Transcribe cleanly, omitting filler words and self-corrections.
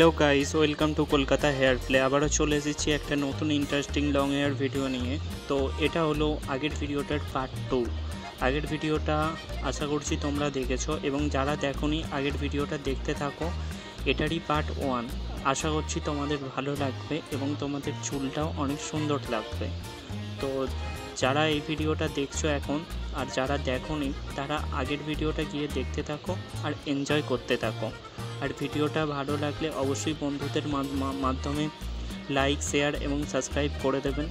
Hello guys, welcome to Kolkata here play. आबारो चले एसेছি একটা নতুন ইন্টারেস্টিং লং হেয়ার ভিডিও নিয়ে। তো এটা হলো আগের ভিডিওটার পার্ট 2। আগের ভিডিওটা আশা করছি তোমরা দেখেছো, এবং যারা দেখোনি আগের ভিডিওটা দেখতে থাকো। এটারই পার্ট 1। আশা করছি তোমাদের ভালো লাগবে এবং তোমাদের চুলটাও অনেক সুন্দর লাগবে। তো যারা এই ভিডিওটা দেখছো এখন আর যারা দেখোনি তারা আগের ভিডিওটা গিয়ে দেখতে থাকো আর এনজয় করতে থাকো। আর ভিডিওটা ভালো লাগলে অবশ্যই বন্ধুদের মাধ্যমে লাইক, শেয়ার এবং সাবস্ক্রাইব করে দেবেন।